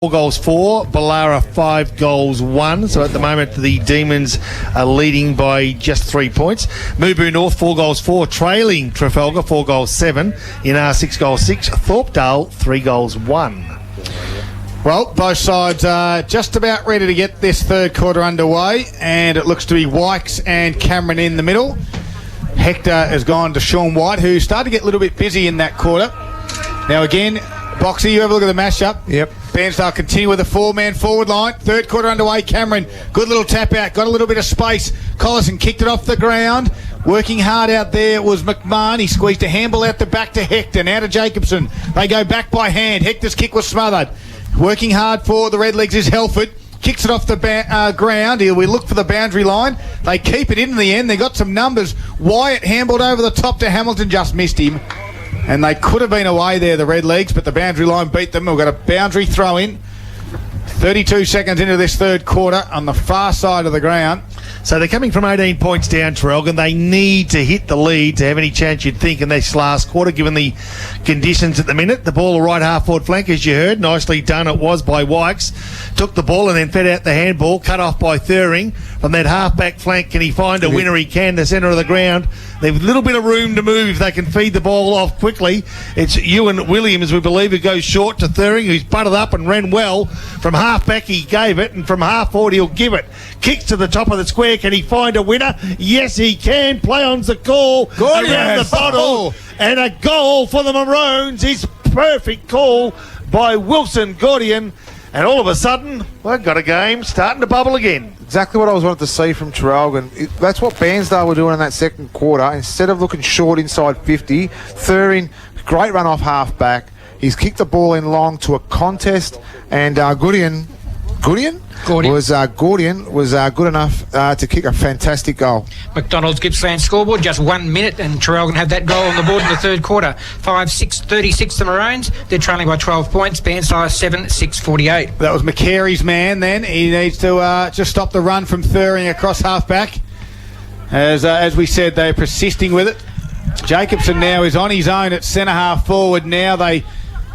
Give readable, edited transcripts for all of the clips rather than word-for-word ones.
4 goals 4, Ballara 5 goals 1. So at the moment the Demons are leading by just 3 points. Mubu North 4 goals 4, trailing Trafalgar 4 goals 7. Innar 6 goals 6, Thorpedale 3 goals 1. Well, both sides are just about ready to get this third quarter underway, and it looks to be Wykes and Cameron in the middle. Hector has gone to Sean White, who started to get a little bit busy in that quarter. Now again, Boxy, you have a look at the mashup. Yep. Bairnsdale continue with a 4-man forward line. Third quarter underway. Cameron, good little tap out. Got a little bit of space. Collison kicked it off the ground. Working hard out there was McMahon. He squeezed a handball out the back to Hector. Now to Jacobson. They go back by hand. Hector's kick was smothered. Working hard for the Redlegs is Helford. Kicks it off the ground. We look for the boundary line. They keep it in the end. They got some numbers. Wyatt handballed over the top to Hamilton. Just missed him. And they could have been away there, the Redlegs, but the boundary line beat them. We've got a boundary throw in. 32 seconds into this third quarter on the far side of the ground. So they're coming from 18 points down, Traralgon. They need to hit the lead to have any chance, you'd think, in this last quarter, given the conditions at the minute. The ball, right half-forward flank, as you heard. Nicely done it was by Wykes. Took the ball and then fed out the handball, cut off by Thuring. From that half-back flank, can he find a winner? He can, the centre of the ground. They've a little bit of room to move. They can feed the ball off quickly. It's Ewan Williams, we believe, who goes short to Thuring, who's butted up and ran well. From half-back, he gave it, and from half-forward, he'll give it. Kicks to the top of the square. Can he find a winner? Yes, he can. Play on's the call. Around the bottle. And a goal for the Maroons. His perfect call by Wilson Gordian. And all of a sudden, we've got a game starting to bubble again. Exactly what I was wanting to see from Traralgon. That's what Bairnsdale were doing in that second quarter. Instead of looking short inside 50, Thuring, great run off half-back. He's kicked the ball in long to a contest, and Gordian was good enough to kick a fantastic goal. McDonald's Gippsland scoreboard, just 1 minute, and Traralgon had that goal on the board in the third quarter. 5-6-36 the Maroons. They're trailing by 12 points. Bairnsdale 7-6-48. That was McCary's man then. He needs to just stop the run from Thuring across half-back. As we said, they're persisting with it. Jacobson now is on his own at centre half forward. Now they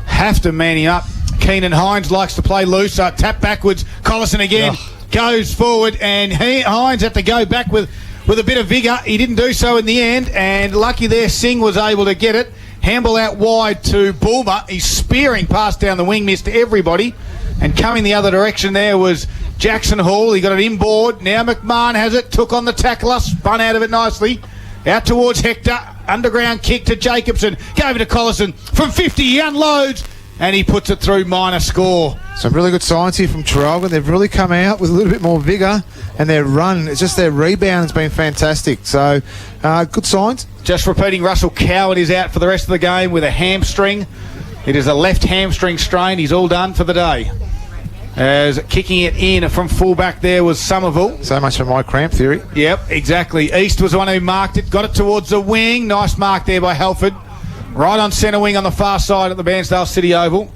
have to man him up. Keenan Hines likes to play loose. Tap backwards. Collison again goes forward, and Hines had to go back with a bit of vigour. He didn't do so in the end, and lucky there Singh was able to get it. Handball out wide to Bulmer. He's spearing past down the wing, missed everybody. And coming the other direction there was Jackson Hall. He got it inboard. Now McMahon has it. Took on the tackler. Spun out of it nicely. Out towards Hector. Underground kick to Jacobson. Gave it to Collison. From 50, he unloads. And he puts it through, minor score. Some really good signs here from Traralgon. They've really come out with a little bit more vigour, and their run, it's just their rebound has been fantastic. So, good signs. Just repeating, Russell Coward is out for the rest of the game with a hamstring. It is a left hamstring strain. He's all done for the day. As kicking it in from fullback there was Somerville. So much for my cramp theory. Yep, exactly. East was the one who marked it. Got it towards the wing. Nice mark there by Halford. Right on centre wing on the far side at the Bairnsdale City Oval.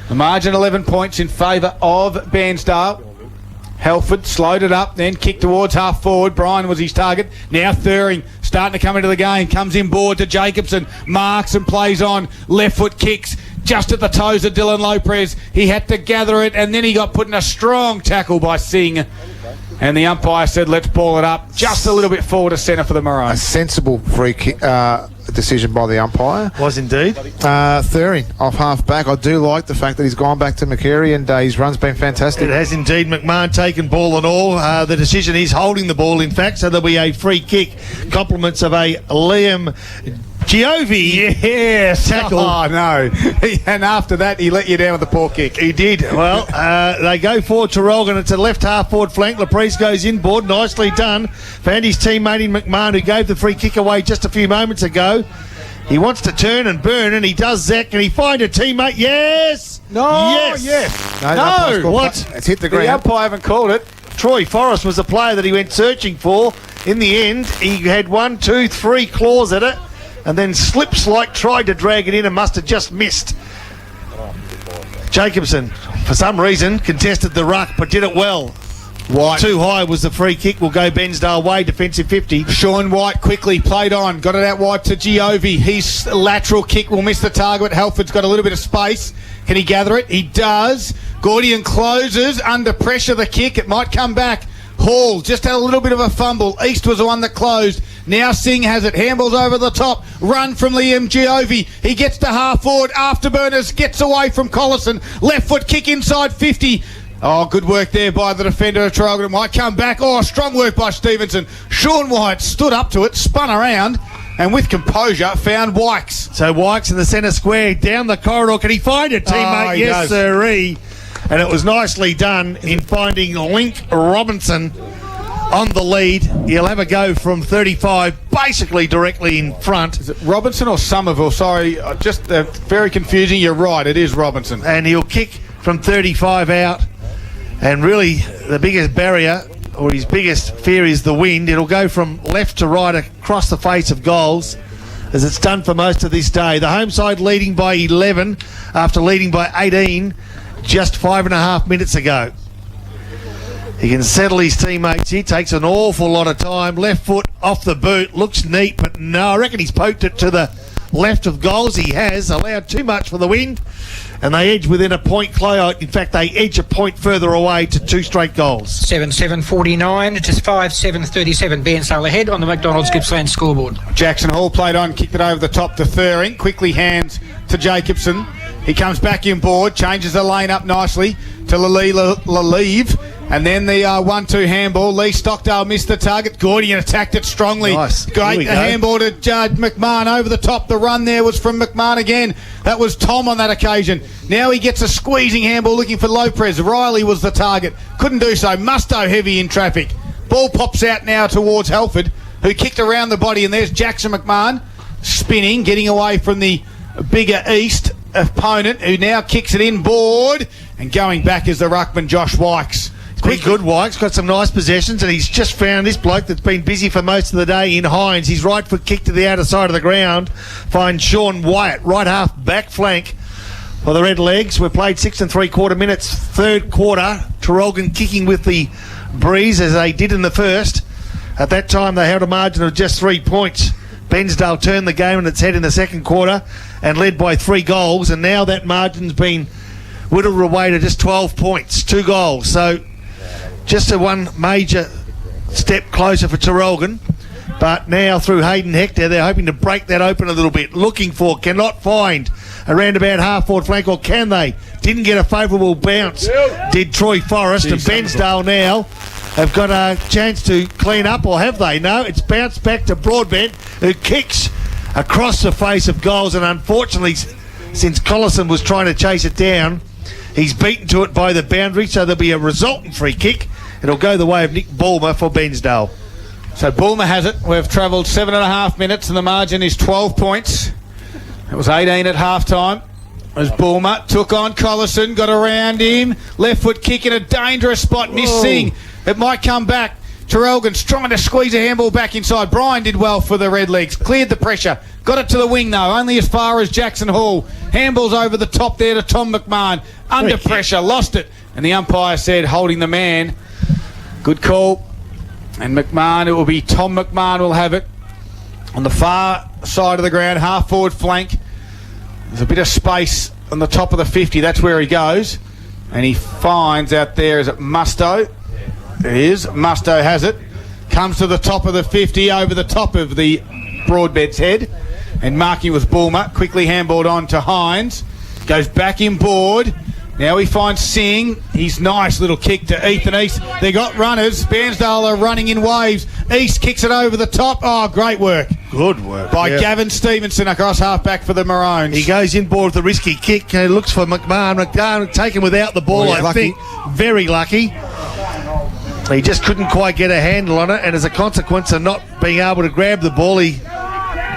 The margin 11 points in favour of Bairnsdale. Halford slowed it up, then kicked towards half forward. Brian was his target. Now Thuring starting to come into the game. Comes inboard to Jacobson. Marks and plays on. Left foot kicks just at the toes of Dylan Lopez. He had to gather it, and then he got put in a strong tackle by Singh. And the umpire said, let's ball it up just a little bit forward to centre for the Maroons. A sensible free kick decision by the umpire. Was indeed. Thuring off half-back. I do like the fact that he's gone back to McCary, and his run's been fantastic. It has indeed. McMahon taken ball and all. The decision is holding the ball, in fact, so there'll be a free kick. Compliments of a Liam Giovi. Yes. Tackle. Oh, no. And after that, he let you down with the poor kick. He did. Well, they go forward to Traralgon. It's a left half-forward flank. Laprise goes inboard. Nicely done. Found his teammate in McMahon, who gave the free kick away just a few moments ago. He wants to turn and burn, and he does, Zach. Can he find a teammate? Yes! No! Yes! No! What? It's hit the ground. The umpire haven't called it. Troy Forrest was the player that he went searching for. In the end, he had 1, 2, 3 claws at it, and then slips like tried to drag it in and must have just missed. Jacobson, for some reason, contested the ruck but did it well. White. Too high was the free kick. Will go Bensdale way, defensive 50. Sean White quickly played on, got it out wide to Giovi. His lateral kick will miss the target. Halford's got a little bit of space. Can he gather it? He does. Gordian closes under pressure. The kick, it might come back. Hall just had a little bit of a fumble. East was the one that closed. Now Singh has it. Handballs over the top. Run from Liam Giovi. He gets to half forward. Afterburners gets away from Collison. Left foot kick inside 50. Oh, good work there by the defender of Traralgon. It might come back. Oh, strong work by Stevenson. Sean White stood up to it, spun around, and with composure found Wykes. So Wykes in the centre square, down the corridor. Can he find it, teammate? Yes, sirree. And it was nicely done in finding Link Robinson on the lead. He'll have a go from 35, basically directly in front. Is it Robinson or Somerville? Sorry, just very confusing. You're right, it is Robinson. And he'll kick from 35 out. And really, the biggest barrier, or his biggest fear, is the wind. It'll go from left to right across the face of goals, as it's done for most of this day. The home side leading by 11 after leading by 18 just 5.5 minutes ago. He can settle his teammates here. Takes an awful lot of time. Left foot off the boot. Looks neat, but no, I reckon he's poked it to the left of goals. He has allowed too much for the wind, and they edge within a point. In fact, they edge a point further away to 2 straight goals. 7-7-49 to 5-7-37. Bairnsdale ahead on the McDonald's Gippsland scoreboard. Jackson Hall played on, kicked it over the top to Thuring. Quickly hands to Jacobson. He comes back in board, changes the lane up nicely to Lalieve. And then the 1-2 handball. Lee Stockdale missed the target. Gordian attacked it strongly. Nice. Great. The handball to McMahon over the top. The run there was from McMahon again. That was Tom on that occasion. Now he gets a squeezing handball looking for Lopez. Riley was the target. Couldn't do so. Musto heavy in traffic. Ball pops out now towards Halford, who kicked around the body. And there's Jackson McMahon spinning, getting away from the bigger East opponent, who now kicks it in board. And going back is the ruckman, Josh Wykes. Quick, good Wykes, got some nice possessions, and he's just found this bloke that's been busy for most of the day in Hines. His right foot kick to the outer side of the ground finds Sean Wyatt, right half back flank for the Red Legs. We've played 6 3/4 minutes, third quarter. Traralgon kicking with the breeze as they did in the first. At that time, they held a margin of just 3 points. Bensdale turned the game on its head in the second quarter and led by 3 goals, and now that margin's been whittled away to just 12 points, 2 goals. So just a one major step closer for Traralgon. But now through Hayden Hector, they're hoping to break that open a little bit. Looking for, cannot find a roundabout half-forward flank, or can they? Didn't get a favourable bounce, did Troy Forrest. And Bensdale now have got a chance to clean up, or have they? No, it's bounced back to Broadbent, who kicks across the face of goals. And unfortunately, since Collison was trying to chase it down, he's beaten to it by the boundary, so there'll be a resultant free kick. It'll go the way of Nick Bulmer for Bensdale. So Bulmer has it. We've travelled 7.5 minutes and the margin is 12 points. It was 18 at half-time. As Bulmer took on Collison, got around him. Left foot kick in a dangerous spot, missing. It might come back. Traralgon's trying to squeeze a handball back inside. Brian did well for the Red Legs. Cleared the pressure. Got it to the wing, though. Only as far as Jackson Hall. Handballs over the top there to Tom McMahon. Under pressure. Lost it. And the umpire said, holding the man. Good call. And McMahon, it will be Tom McMahon will have it. On the far side of the ground, half-forward flank. There's a bit of space on the top of the 50. That's where he goes. And he finds out there, is it Musto? It is. Musto has it. Comes to the top of the 50, over the top of the Broadbent's head. And marking was Bulmer. Quickly handballed on to Hines. Goes back in board. Now he finds Singh. His nice little kick to Ethan East. They got runners. Bairnsdale are running in waves. East kicks it over the top. Oh, great work. Good work. By Gavin Stevenson across half-back for the Maroons. He goes in board with a risky kick. He looks for McMahon. McMahon taken without the ball, I think. Very lucky. He just couldn't quite get a handle on it, and as a consequence of not being able to grab the ball, he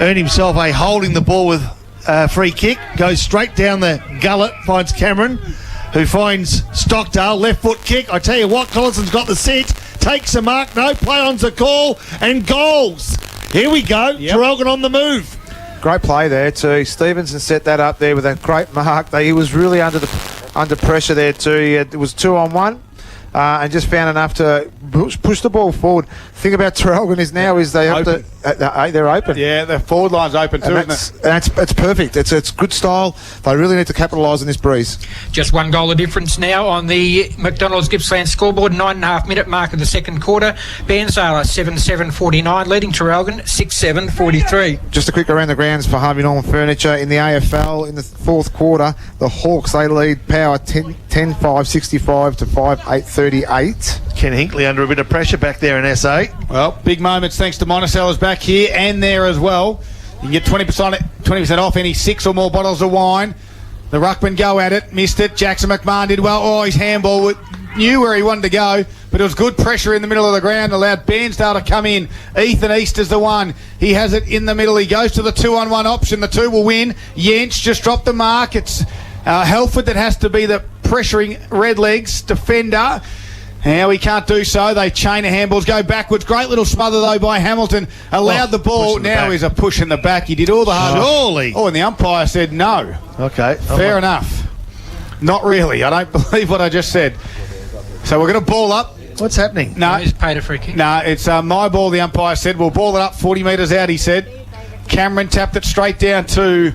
earned himself a holding the ball with a free kick. Goes straight down the gullet, finds Cameron, who finds Stockdale. Left foot kick. I tell you what, Collison's got the set. Takes a mark. No play on's a call. And goals. Here we go. Traralgon on the move. Great play there too. Stevenson set that up there with a great mark. He was really under pressure there too. It was 2-on-1. and just found enough to push the ball forward. The thing about Traralgon is they have Open. they're open. Yeah, the forward line's open too, And isn't it? it's perfect. It's good style. They really need to capitalise on this breeze. Just one goal of difference now on the McDonald's Gippsland scoreboard. 9.5 minute mark of the second quarter. Bairnsdale 7-7-49, leading Traralgon 6-7-43. Just a quick around the grounds for Harvey Norman Furniture in the AFL in the fourth quarter. The Hawks, they lead Power 10-5-65 to 5-8-38. Ken Hinkley under a bit of pressure back there in SA. Well, big moments thanks to Monticello's back here and there as well. You can get 20% off any 6 or more bottles of wine. The ruckman go at it, missed it. Jackson McMahon did well. Oh, his handball knew where he wanted to go, but it was good pressure in the middle of the ground, allowed Bairnsdale to come in. Ethan East is the one. He has it in the middle. He goes to the 2-on-1 option. The 2 will win. Jentsch just dropped the mark. It's Helford that has to be the pressuring Redlegs defender. Now he can't do so. They chain of handballs, go backwards. Great little smother, though, by Hamilton. Allowed the ball. Now he's a push in the back. He did all the hard work. Surely. Oh, and the umpire said no. Okay. Fair enough. Not really. I don't believe what I just said. So we're going to ball up. What's happening? No, He's paid a free kick. no, it's my ball, the umpire said. We'll ball it up 40 metres out, he said. Cameron tapped it straight down to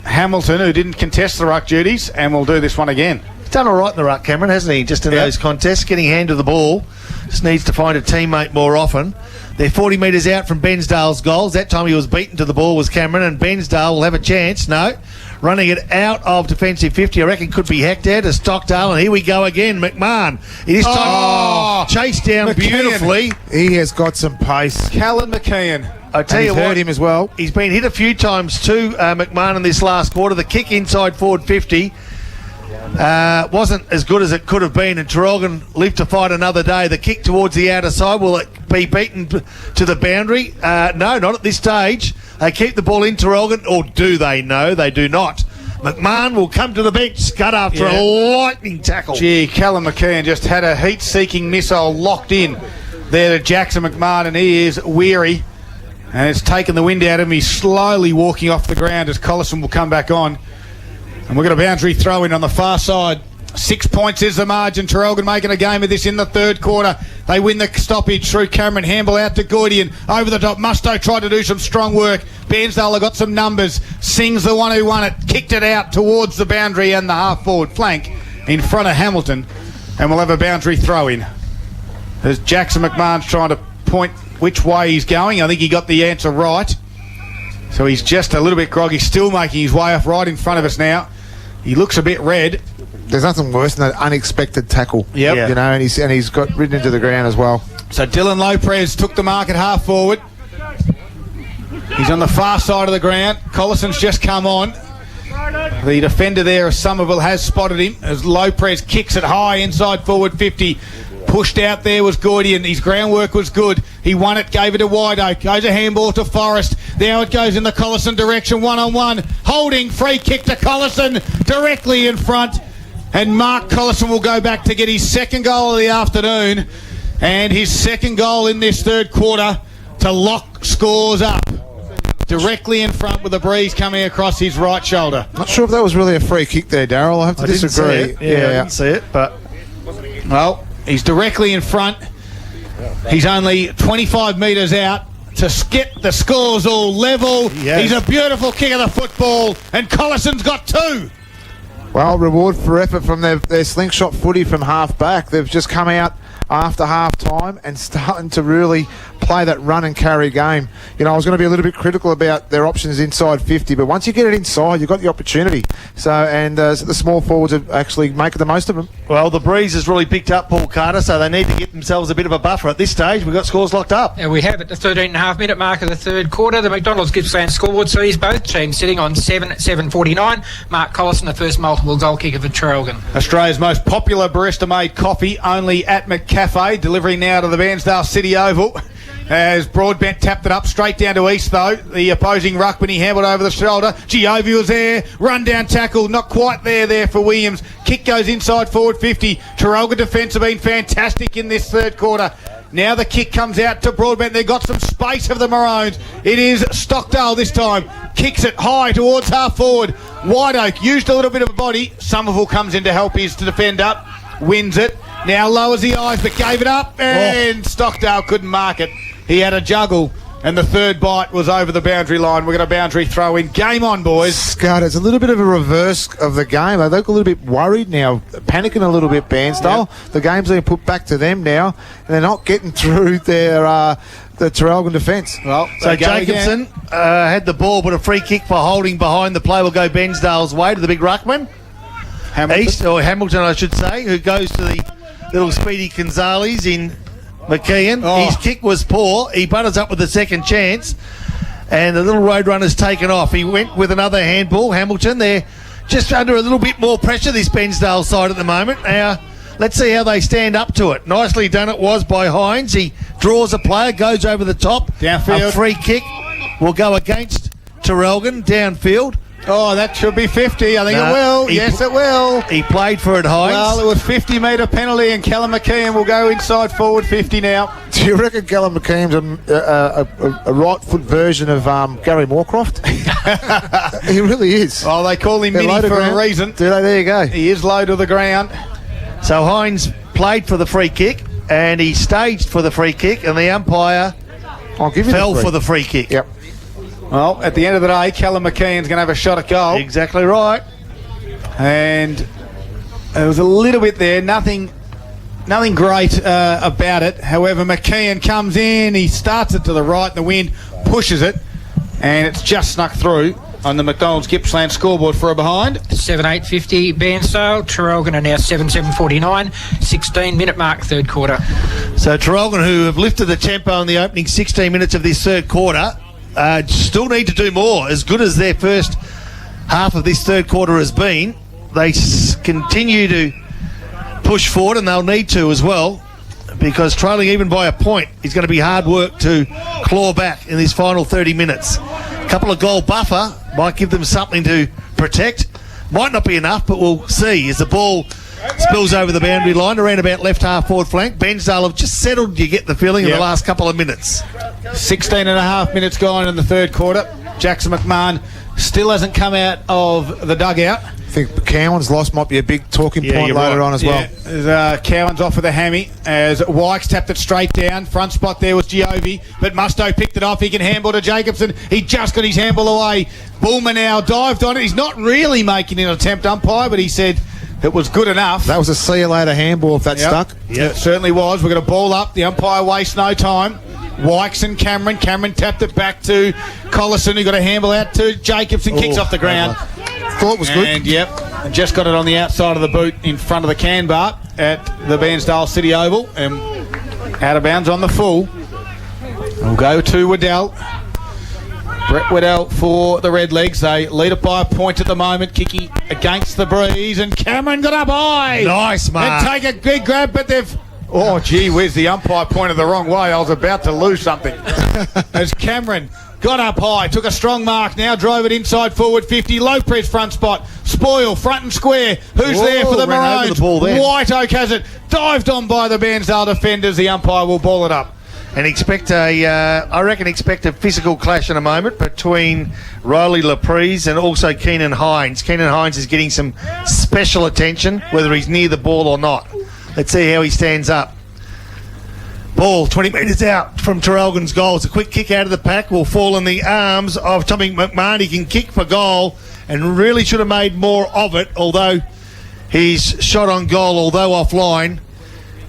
Hamilton, who didn't contest the ruck duties, and we'll do this one again. He's done all right in the ruck, Cameron, hasn't he? Just in those contests, getting hand of the ball. Just needs to find a teammate more often. They're 40 metres out from Bairnsdale's goals. That time he was beaten to the ball was Cameron, and Bairnsdale will have a chance. No. Running it out of defensive 50, I reckon could be hacked out to Stockdale, and here we go again. McMahon. This time chased down McKeon. beautifully. He has got some pace. Callan McKeon. I tell And you he's what, hurt him as well. he's been hit a few times too, McMahon, in this last quarter. The kick inside forward 50 wasn't as good as it could have been, and Traralgon live to fight another day. The kick towards the outer side, will it be beaten to the boundary? No, not at this stage. They keep the ball in Traralgon, or do they? No, they do not. McMahon will come to the bench, scud after a lightning tackle. Gee, Callan McKeon just had a heat-seeking missile locked in there to Jackson McMahon, and he is weary. And it's taken the wind out of him. He's slowly walking off the ground as Collison will come back on. And we've got a boundary throw in on the far side. 6 points is the margin. Traralgon making a game of this in the third quarter. They win the stoppage through Cameron. Handball out to Gordian. Over the top. Musto tried to do some strong work. Bairnsdale got some numbers. Sing's the one who won it. Kicked it out towards the boundary and the half-forward flank in front of Hamilton. And we'll have a boundary throw in. As Jackson McMahon's trying to point which way he's going. I think he got the answer right. So he's just a little bit groggy. Still making his way off right in front of us now. He looks a bit red. There's nothing worse than that unexpected tackle. Yep. Yeah. You know, and he's got ridden into the ground as well. So Dylan Lopez took the mark at half forward. He's on the far side of the ground. Collison's just come on. The defender there of Somerville has spotted him as Lopez kicks it high inside forward 50. Pushed out there was Gordian. His groundwork was good. He won it, gave it to White Oak. Goes a handball to Forrest. Now it goes in the Collison direction, one-on-one. Holding, free kick to Collison, directly in front. And Mark Collison will go back to get his second goal of the afternoon. And his second goal in this third quarter to lock scores up. Directly in front with the breeze coming across his right shoulder. Not sure if that was really a free kick there, Darryl. I have to disagree. Didn't see it. Yeah, I didn't see it, but Well, he's directly in front. He's only 25 metres out to get the scores all level. Yes. He's a beautiful kick of the football, and Collison's got 2. Well, reward for effort from their slingshot footy from half back. They've just come out after half time and starting to really play that run and carry game. You know, I was going to be a little bit critical about their options inside 50, but once you get it inside, you've got the opportunity. So the small forwards are actually making the most of them. well, the breeze has really picked up Paul Carter, so they need to get themselves a bit of a buffer. At this stage, we've got scores locked up. We have at the 13.5 minute mark of the third quarter. The McDonald's Gippsland scoreboard sees both teams sitting on 7-7-49. Mark Collison, the first multiple goal kicker for Traralgon. Australia's most popular barista-made coffee, only at McCafe, delivering now to the Bairnsdale City Oval. As Broadbent tapped it up straight down to East, though. The opposing ruckman, he hammered over the shoulder. Giovi was there. Run down tackle. Not quite there for Williams. Kick goes inside forward 50. Traralgon defence have been fantastic in this third quarter. Now the kick comes out to Broadbent. They've got some space of the Maroons. It is Stockdale this time. Kicks it high towards half forward. White Oak used a little bit of a body. Somerville comes in to help his defender. Wins it. Now lowers the eyes, but gave it up, and Stockdale couldn't mark it. He had a juggle, and the third bite was over the boundary line. We're going to boundary throw in. Game on, boys. Scott, it's a little bit of a reverse of the game. They look a little bit worried now, panicking a little bit, Bairnsdale. Yep. The game's being put back to them now, and they're not getting through their the Traralgon defence. Well, so Jacobson had the ball, but a free kick for holding behind the play will go Bairnsdale's way to the big ruckman. Hamilton, I should say, who goes to the little Speedy Gonzalez in McKeon. His kick was poor. He butters up with the second chance, and the little Roadrunner's taken off. He went with another handball. Hamilton, they're just under a little bit more pressure, this Bairnsdale side at the moment. Now, let's see how they stand up to it. Nicely done it was by Hines. He draws a player, goes over the top. Downfield. A free kick will go against Traralgon downfield. Oh, that should be 50. I think it will. Yes, it will. He played for it, Hines. Well, it was 50-metre penalty, and Callum McKeon will go inside forward 50 now. Do you reckon Callum McKeon's a right foot version of Gary Moorcroft? He really is. Oh, they call him Mini for a reason. Do they? There you go. He is low to the ground. So Hines played for the free kick, and he staged for the free kick, and the umpire fell for the free kick. Yep. Well, at the end of the day, Callum McKeon's going to have a shot at goal. Exactly right. And there was a little bit there, nothing great about it. However, McKeon comes in, he starts it to the right, the wind pushes it, and it's just snuck through on the McDonald's Gippsland scoreboard for a behind. 7-8-50 Bairnsdale. Traralgon are now 7-7-49. 16-minute mark, third quarter. So Traralgon, who have lifted the tempo in the opening 16 minutes of this third quarter, still need to do more. As good as their first half of this third quarter has been, they continue to push forward, and they'll need to as well, because trailing even by a point is going to be hard work to claw back in this final 30 minutes. A couple of goal buffer might give them something to protect. Might not be enough, but we'll see as the ball spills over the boundary line around about left half forward flank. Bairnsdale have just settled, you get the feeling, in the last couple of minutes. 16 and a half minutes gone in the third quarter. Jackson McMahon still hasn't come out of the dugout. I think Cowan's loss might be a big talking point later on as well. Cowan's off with a hammy as Wykes tapped it straight down. Front spot there was Giovi, but Musto picked it off. He can handball to Jacobson. He just got his handball away. Bulmer now dived on it. He's not really making an attempt, umpire, but he said it was good enough. That was a see you later handball if that stuck. Yeah, it certainly was. We're going to ball up. The umpire wastes no time. Wykes and Cameron. Cameron tapped it back to Collison, who got a handball out to Jacobson. Kicks off the ground. Thought it was good. And and just got it on the outside of the boot in front of the can bar at the Bairnsdale City Oval, and out of bounds on the full. We'll go to Waddell. Brett Waddell for the Redlegs. They lead it by a point at the moment. Kicking against the breeze, and Cameron got up high. Nice, man. And take a big grab, but they've... Oh, gee whiz, the umpire pointed the wrong way. I was about to lose something. As Cameron got up high, took a strong mark, now drove it inside forward 50. Lopez front spot. Spoil, front and square. Who's there for the Maroons? White Oak has it. Dived on by the Bairnsdale defenders. The umpire will ball it up. And expect a physical clash in a moment between Riley Laprise and also Keenan Hines. Keenan Hines is getting some special attention, whether he's near the ball or not. Let's see how he stands up. Ball 20 metres out from Traralgon's goal. It's a quick kick out of the pack. Will fall in the arms of Tommy McMahon. He can kick for goal and really should have made more of it, although his shot on goal, although offline,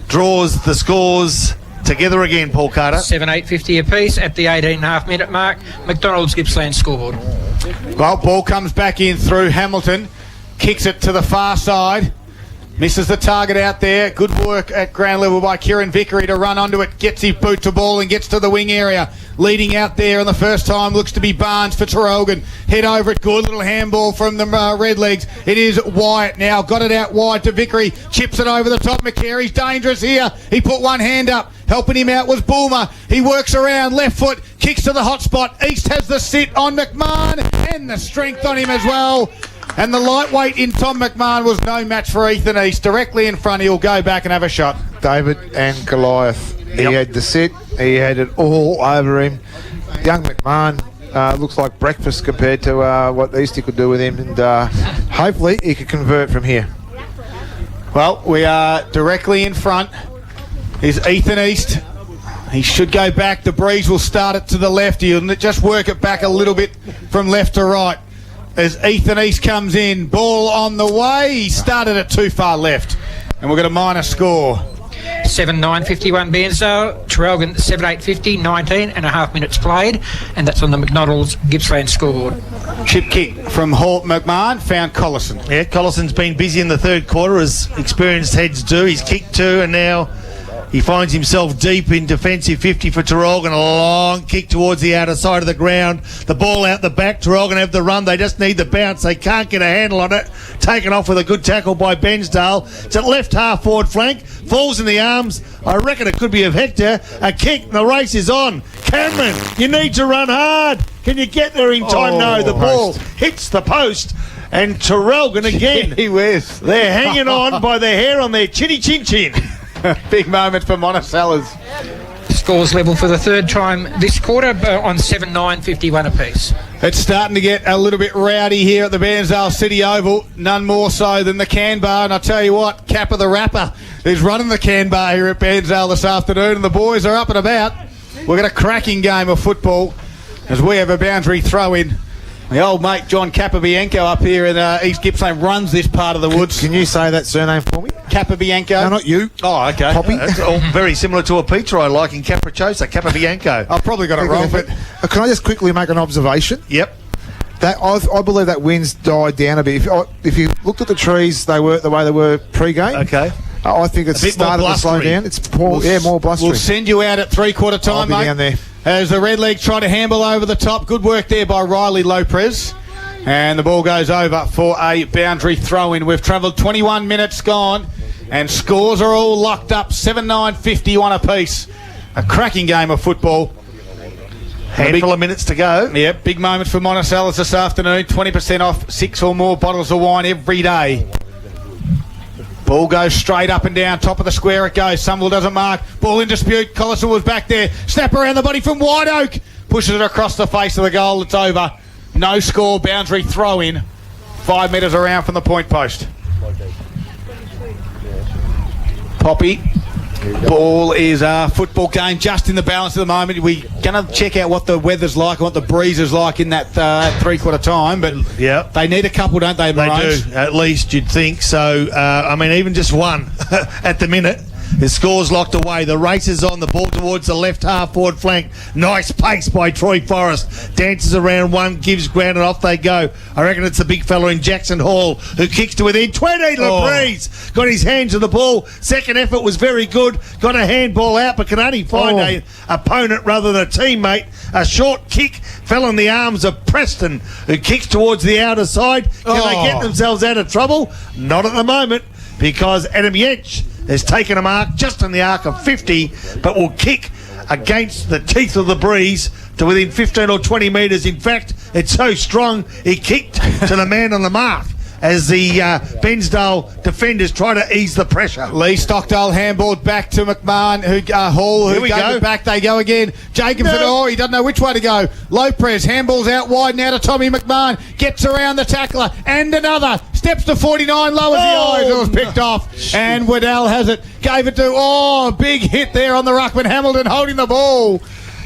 draws the scores together again, Paul Carter. 7-8-50 apiece at the 18.5-minute mark. McDonald's Gippsland scoreboard. Well, ball comes back in through Hamilton. Kicks it to the far side. Misses the target out there. Good work at ground level by Kieran Vickery to run onto it. Gets his boot to ball and gets to the wing area. Leading out there on the first time looks to be Barnes for Traralgon. Head over it. Good little handball from the Redlegs. It is Wyatt now. Got it out wide to Vickery. Chips it over the top. McCary's dangerous here. He put one hand up. Helping him out was Bulmer. He works around. Left foot. Kicks to the hot spot. East has the sit on McMahon. And the strength on him as well. And the lightweight in Tom McMahon was no match for Ethan East. Directly in front, he'll go back and have a shot. David and Goliath. He had the sit. He had it all over him. Young McMahon looks like breakfast compared to what Eastie could do with him. And hopefully he could convert from here. Well, we are directly in front. Is Ethan East. He should go back. The breeze will start it to the left. He'll just work it back a little bit from left to right. As Ethan East comes in, ball on the way. He started it too far left. And we've got a minor score. 7-9-51 Bairnsdale, Traralgon 7-8-50, 19 and a half minutes played, and that's on the McDonald's Gippsland scoreboard. Chip kick from Holt McMahon, found Collison. Yeah, Collison's been busy in the third quarter, as experienced heads do. He's kicked 2, and now he finds himself deep in defensive 50 for Traralgon. A long kick towards the outer side of the ground. The ball out the back. Traralgon have the run. They just need the bounce. They can't get a handle on it. Taken off with a good tackle by Bairnsdale. It's at left half forward flank. Falls in the arms. I reckon it could be of Hector. A kick. The race is on. Cameron, you need to run hard. Can you get there in time? No, the ball hits the post. And Traralgon again. Gee whiz. They're hanging on by their hair on their chinny chin chin. Big moment for Monticello's. Scores level for the third time this quarter on 7-9-51 apiece. It's starting to get a little bit rowdy here at the Bairnsdale City Oval. None more so than the can bar. And I tell you what, Kappa the Rapper is running the can bar here at Bairnsdale this afternoon. And the boys are up and about. We've got a cracking game of football as we have a boundary throw in. The old mate John Capabianco up here in East Gippsland runs this part of the woods. Can you say that surname for me? Capabianco. No, not you. Oh, okay. Poppy. It's all very similar to a pizza I like in Capricciosa, Capabianco. I've probably got it wrong, but Can I just quickly make an observation? Yep. That I believe that wind's died down a bit. If you looked at the trees, they were the way they were pre-game. Okay. I think it's A bit more started to slow blustery. down. It's more blustery. we'll send you out at three-quarter time, I'll be mate. down there. As the Red League try to handle over the top. Good work there by Riley Lopez. And the ball goes over for a boundary throw-in. We've travelled 21 minutes gone, and scores are all locked up. 7-9-51 apiece. A cracking game of football. Handful of minutes to go. Yep, big moment for Monticello's this afternoon. 20% off 6 or more bottles of wine every day. Ball goes straight up and down, top of the square it goes. Sumwell doesn't mark. Ball in dispute. Collison was back there. Snap around the body from White Oak. Pushes it across the face of the goal. It's over. No score, boundary throw in. 5 metres around from the point post. Poppy. Ball is a football game just in the balance at the moment. We're going to check out what the weather's like and what the breeze is like in that three-quarter time. But Yeah. they need a couple, don't they, They Maroons? do, at least you'd think. So, I mean, even just one at the minute. The score's locked away. The race is on. The ball towards the left half forward flank. Nice pace by Troy Forrest. Dances around one, gives ground, and off they go. I reckon it's the big fella in Jackson Hall who kicks to within 20. Laprise got his hands on the ball. Second effort was very good. Got a handball out, but can only find a opponent rather than a teammate. A short kick fell in the arms of Preston, who kicks towards the outer side. Can they get themselves out of trouble? Not at the moment, because Adam Yench has taken a mark just in the arc of 50, but will kick against the teeth of the breeze to within 15 or 20 metres. In fact, it's so strong, he kicked to the man on the mark as the Bairnsdale defenders try to ease the pressure. Lee Stockdale handballed back to McMahon, Hall, who Here we gave go. it back. They go again. Jacobson, he doesn't know which way to go. Lopez handballs out wide now to Tommy McMahon. Gets around the tackler and another. Steps to 49, lowers the eyes. It was picked off. And Waddell has it. Gave it to, big hit there on the ruckman. Hamilton holding the ball.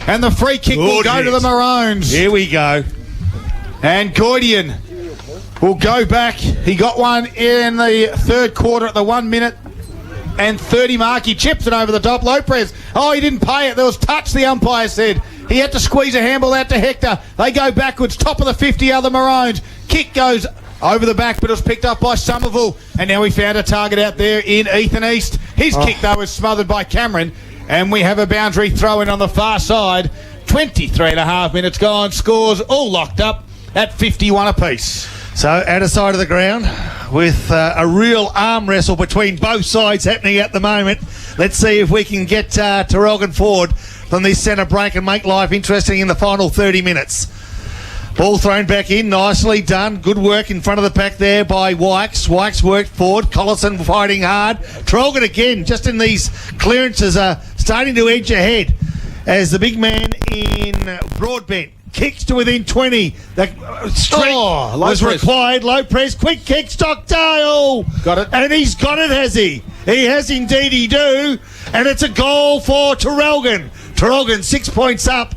And the free kick will go to the Maroons. Here we go. And Goydian will go back. He got one in the third quarter at the 1 minute and 30 mark. He chips it over the top. Lopez. He didn't pay it. There was touch, the umpire said. He had to squeeze a handball out to Hector. They go backwards. Top of the 50 other Maroons. Kick goes over the back, but it was picked up by Somerville. And now we found a target out there in Ethan East. His kick, though, was smothered by Cameron. And we have a boundary throw in on the far side. 23 and a half minutes gone. Scores all locked up at 51 apiece. So, outer side of the ground with a real arm wrestle between both sides happening at the moment. Let's see if we can get Traralgon forward from this centre break and make life interesting in the final 30 minutes. Ball thrown back in, nicely done. Good work in front of the pack there by Wykes. Wykes worked forward. Collison fighting hard. Traralgon again, just in these clearances, are starting to edge ahead as the big man in Broadbent kicks to within 20. The strength low was press. required. Low press, quick kick, Stockdale. Got it. And he's got it, has he? He has indeed, he do. And it's a goal for Traralgon. Traralgon 6 points up